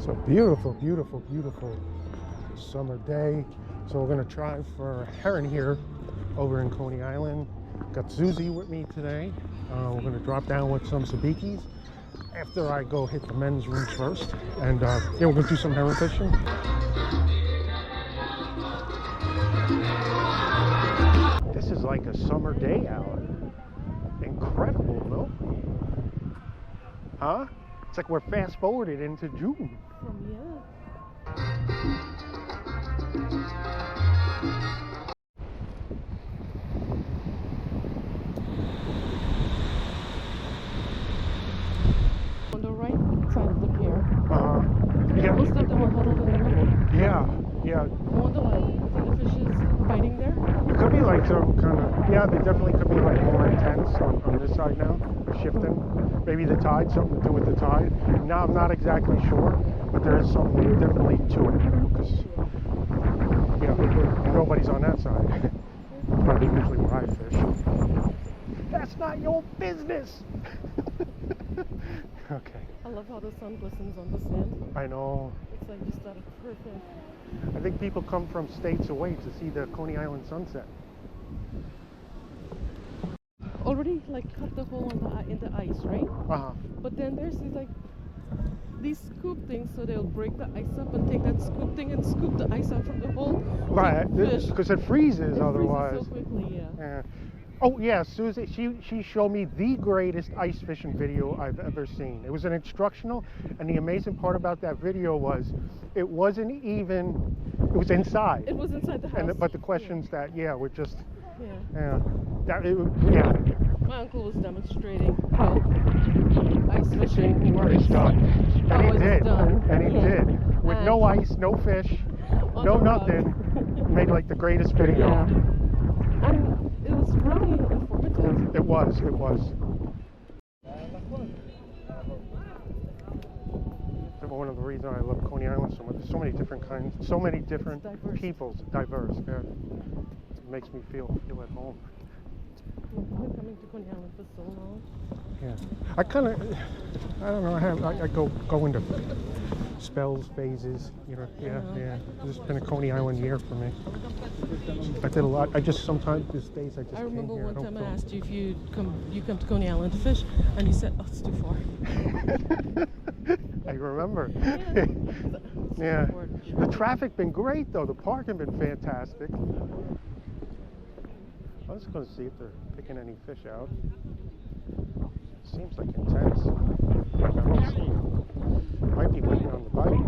It's a beautiful, beautiful, beautiful summer day. So we're gonna try for herring here over in Coney Island. Got Susie with me today. We're gonna drop down with some sabikis after I go hit the men's rooms first. And yeah, we're gonna do some herring fishing. This is like a summer day out. Incredible, no? Huh? It's like we're fast forwarded into June. On the right side of the pier. Yeah. Most of them are huddled in the middle. Yeah, yeah. I wonder why. Are the fishes fighting there? It could be like some kind of, yeah, they definitely could be like more intense on this side now. They're shifting. Maybe the tide, something to do with the tide. Now I'm not exactly sure, but there is something definitely to it. Because, you know, nobody's on that side. Probably usually where I fish. That's not your business! Okay. I love how the sun glistens on the sand. I know. It's like just that perfect. I think people come from states away to see the Coney Island sunset. Already like cut the hole in the ice, right? But then there's these scoop things, so they'll break the ice up and take that scoop thing and scoop the ice out from the hole. Right, because it freezes otherwise. Freezes so quickly, yeah. Oh yeah, Susie, she showed me the greatest ice fishing video I've ever seen. It was an instructional, and the amazing part about that video was it wasn't even, it was inside. It was inside the house. But the questions that, were just, yeah. My uncle was demonstrating how ice fishing works. It's done. And he did. Done. And he did. With no ice, no fish, no nothing. Made like the greatest video. Yeah. And it was really informative. It was. One of the reasons I love Coney Island so much. There's so many different kinds, so many different peoples, diverse. Yeah. It makes me feel at home. I've been coming to Coney Island for so long. Yeah, I don't know. I go into spells, phases. You know, yeah. It's been a Coney Island year for me. I did a lot. I sometimes these days I remember one time I asked you if you come to Coney Island to fish, and you said, "Oh, it's too far." I remember. Yeah. The traffic been great though. The parking been fantastic. I was going to see if they're picking any fish out. Seems like intense. I don't see them. Might be waiting on the bite.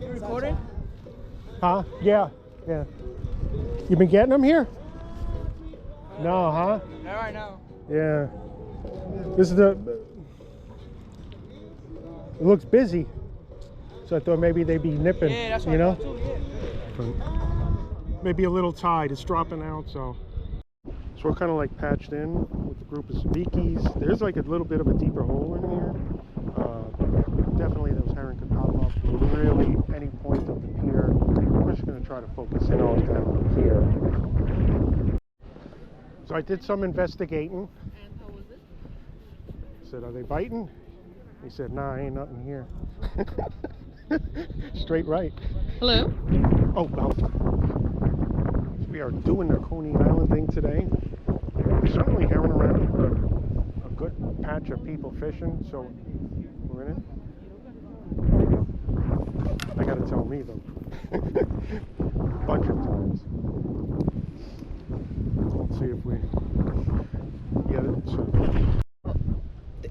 Recording? Huh? Yeah. You been getting them here? No, huh? Not right now. Yeah. This is it looks busy, so I thought maybe they'd be nipping. Yeah, that's you know. Yeah. Maybe a little tide. It's dropping out, so we're kind of like patched in with a group of sabikis. There's like a little bit of a deeper hole in here. Definitely those herring could pop up really any point of the pier. We're just going to try to focus in on down here. So I did some investigating. And how was it? I said, are they biting? He said, nah, ain't nothing here. Straight right. Hello? Oh, well. We are doing the Coney Island thing today. We're certainly herring around. A good patch of people fishing, so we're in it. I gotta tell me though. Bunch of times. Let's see if we get it. So.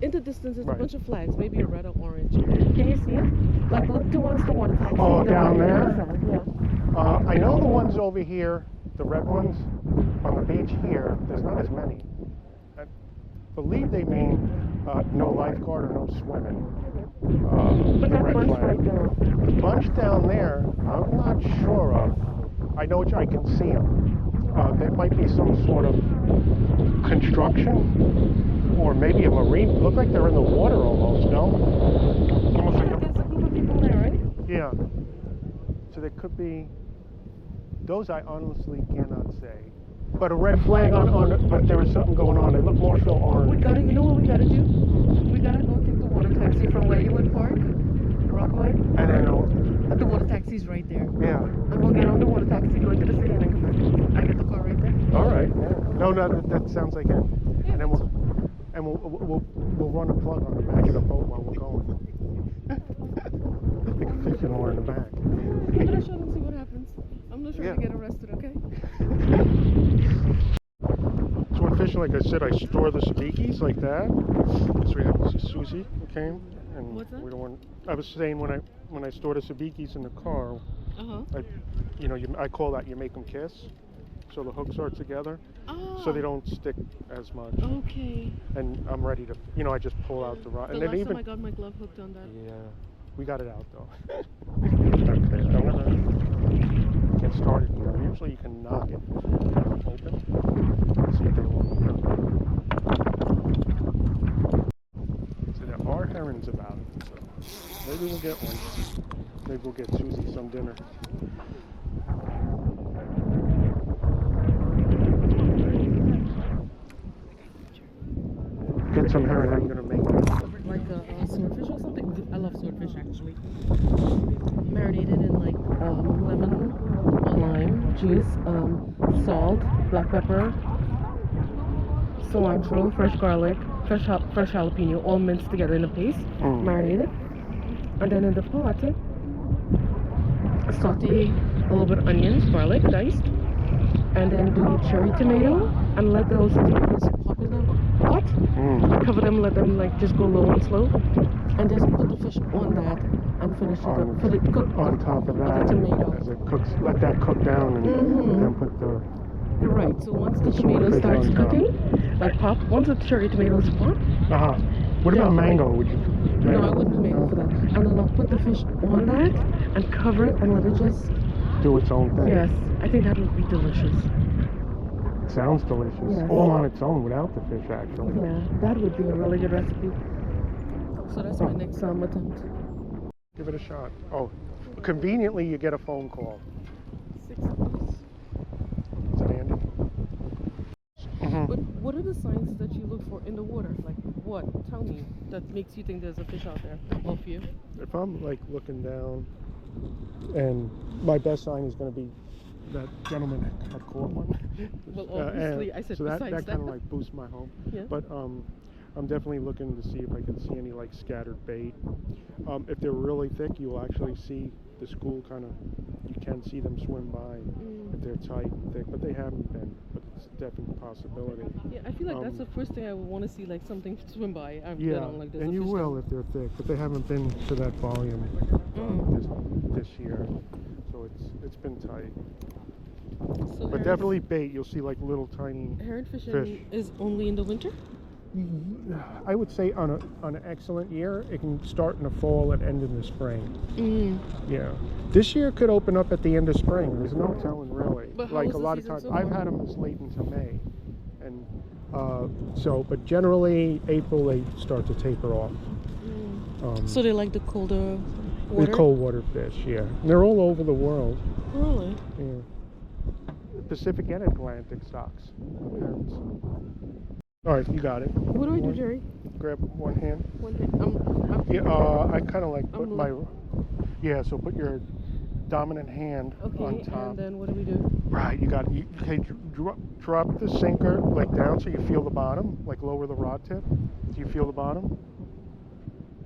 In the distance is Right. a bunch of flags, maybe a red or orange. Can you see it? Like look towards the water. Oh, down there? Yeah. I know the ones over here, the red ones, on the beach here, there's not as many. I believe they mean no lifeguard or no swimming. But The that red bunch flag. right there. The bunch down there, I'm not sure of. I know I can see them. There might be some sort of construction, or maybe a marine. Look like they're in the water almost, no? Almost like There's a group of people there, right? yeah. So there could be. Those I honestly cannot say. But a red flag on but there was something going on. It looked more so orange. We gotta, you know what we gotta do? We gotta go take the water taxi from where you would park, Rockaway. And then the water taxi's right there. yeah. And we'll get on the water taxi, go into the city, and then come back. I get the car right there. All right. No, that sounds like it. Yeah, and then we'll run a plug on the back of the boat while we're going. Like a fishing oar in the back. Give it a shot and see what happens. I'm not trying to get arrested, okay? So when fishing, like I said, I store the sabikis like that. So we have Susie who came, and what's that? we don't want. I was saying when I store the sabikis in the car, I call that you make them kiss. So the hooks are together, so they don't stick as much. Okay. And I'm ready to, I just pull out the rod. The and last time I got my glove hooked on that. Yeah, we got it out though. Okay, I'm gonna get started here. Usually you can knock it open. Let's see if they won't open. So there are herrings about, so maybe we'll get one. Maybe we'll get Susie some dinner. Get some herring. How are you gonna make it? Like a swordfish or something? I love swordfish actually. Marinated in like lemon, lime juice, salt, black pepper, cilantro, fresh garlic, fresh jalapeno, all minced together in a paste. Marinated. And then in the pot, saute a little bit of onions, garlic, diced, and then do cherry tomato and let those tomatoes pop in the pot. Cover them, let them like just go low and slow, and just put the fish on that and finish it up. Put it cook on top of that. The tomato. As it cooks, let that cook down, and then put the. Right. So once the tomato starts cooking, like pop. Once the cherry tomatoes pop. What about mango? Would you? No, I wouldn't do mango for that. And then I'll put the fish on that and cover it and let it just do its own thing. Yes, I think that would be delicious. Sounds delicious. Yes. All on its own without the fish, actually. Yeah, that would be a really good recipe. So that's my next attempt. Give it a shot. Oh, conveniently you get a phone call. 6 hours. Is it Andy? But what are the signs that you look for in the water? Like what? Tell me. That makes you think there's a fish out there. Off you. If I'm like looking down, and my best sign is going to be that gentleman had caught one. Well, obviously, I said so that besides kind of like boosts my hope. Yeah. But I'm definitely looking to see if I can see any like scattered bait. If they're really thick, you'll actually see the school kind of. You can see them swim by if they're tight and thick, but they haven't been. But it's definitely a possibility. Yeah, I feel like that's the first thing I would want to see, like something swim by. Like and you will if they're thick, but they haven't been to that volume this year, so it's been tight. So but definitely bait. You'll see like little tiny herring fish. Is only in the winter? I would say on an excellent year, it can start in the fall and end in the spring. Yeah, this year could open up at the end of spring. There's no telling really. But like a lot of times, I've had them as late into May, and but generally April they start to taper off. So they like the colder water? The cold water fish, yeah. And they're all over the world. Really? Yeah. Pacific and Atlantic stocks. All right, you got it. What do I do, Jerry? Grab one hand. One hand. I kind of like put my. Yeah, so put your dominant hand on top. And then what do we do? Right, you got it. Okay, drop the sinker like down so you feel the bottom. Like lower the rod tip. Do you feel the bottom?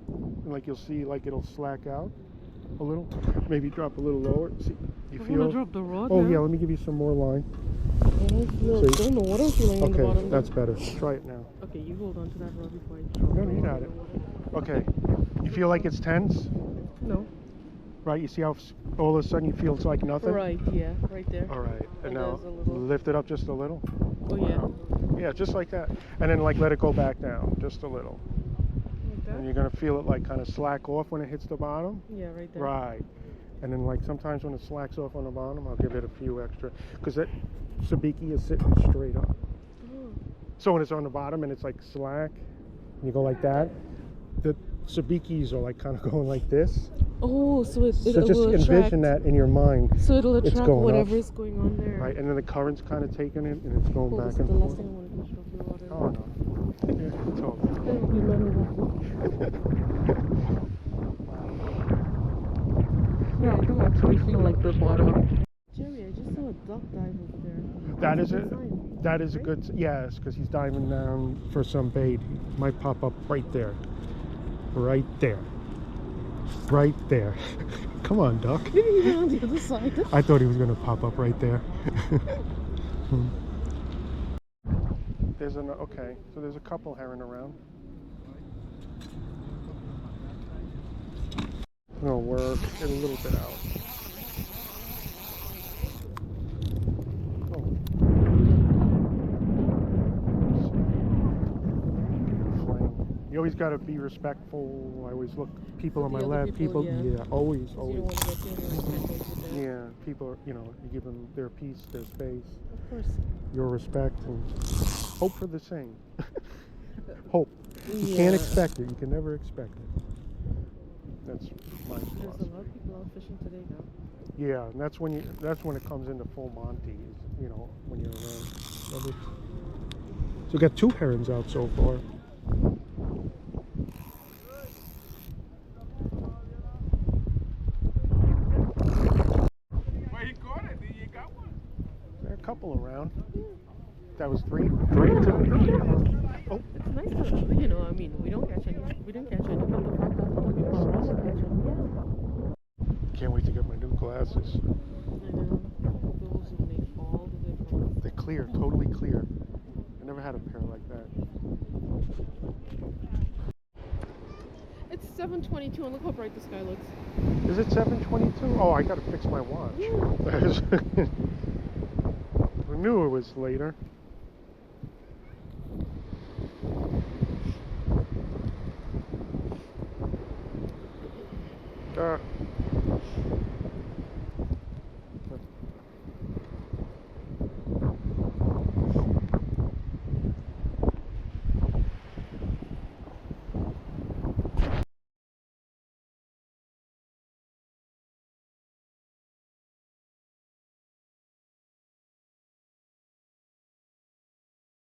And like you'll see, like it'll slack out a little. Maybe drop a little lower. See, you feel. Want to drop the rod? Oh now? yeah, let me give you some more line. I don't know what I'm feeling on the bottom. Okay, that's better. Try it now. Okay, you hold on to that rod before I. No, you got it. Okay, you feel like it's tense? No. Right, you see how all of a sudden you feel it's like nothing? Right, yeah, right there. All right, and now lift it up just a little. Oh yeah. Yeah, just like that. And then like let it go back down, just a little. Like that? And you're gonna feel it like kind of slack off when it hits the bottom. Yeah, right there. Right. And then like sometimes when it slacks off on the bottom, I'll give it a few extra, because that sabiki is sitting straight up. So when it's on the bottom and it's like slack, and you go like that, the sabikis are like kind of going like this. Oh, so it So just will envision attract. that in your mind. So it'll It's attract going whatever up. is going on there. Right, and then the current's kind of taking it, and it's going Oh, back this is and the last forth. thing I want to do is drop your water. Oh no. Yeah, it's all good. Then we learn about watch. Yeah, I do actually feel like the bottom. Jerry, I just saw a duck dive over there. That is That's a it. good sign, That is a right? good. Yes, because he's diving down for some bait. He might pop up right there. Right there. Right there. Come on, duck. Maybe he went on the other side. I thought he was going to pop up right there. There's an okay. So there's a couple herring around. Gonna work. Get a little bit out. Oh. Flame. You always got to be respectful. I always look people on The my other left. people, People, yeah. yeah, always, 'Cause you always. don't want to get in with them. Yeah, people are, you give them their peace, their space, Of course. your respect, and hope for the same. Hope. You can't expect it. You can never expect it. That's my There's a philosophy. lot of people out fishing today now. Yeah, and that's when it comes into full Monty. Is, when you're around. So we got 2 herons out so far. There are a couple around. That was 3 today. Oh, It's nice to, I mean, we didn't catch any, but the fact that other people around are catching, can't wait to get my new glasses. I know. Those when they fall, They're clear, totally clear. I never had a pair like that. It's 7:22 and look how bright the sky looks. Is it 7:22? Oh, I gotta fix my watch. I knew it was later.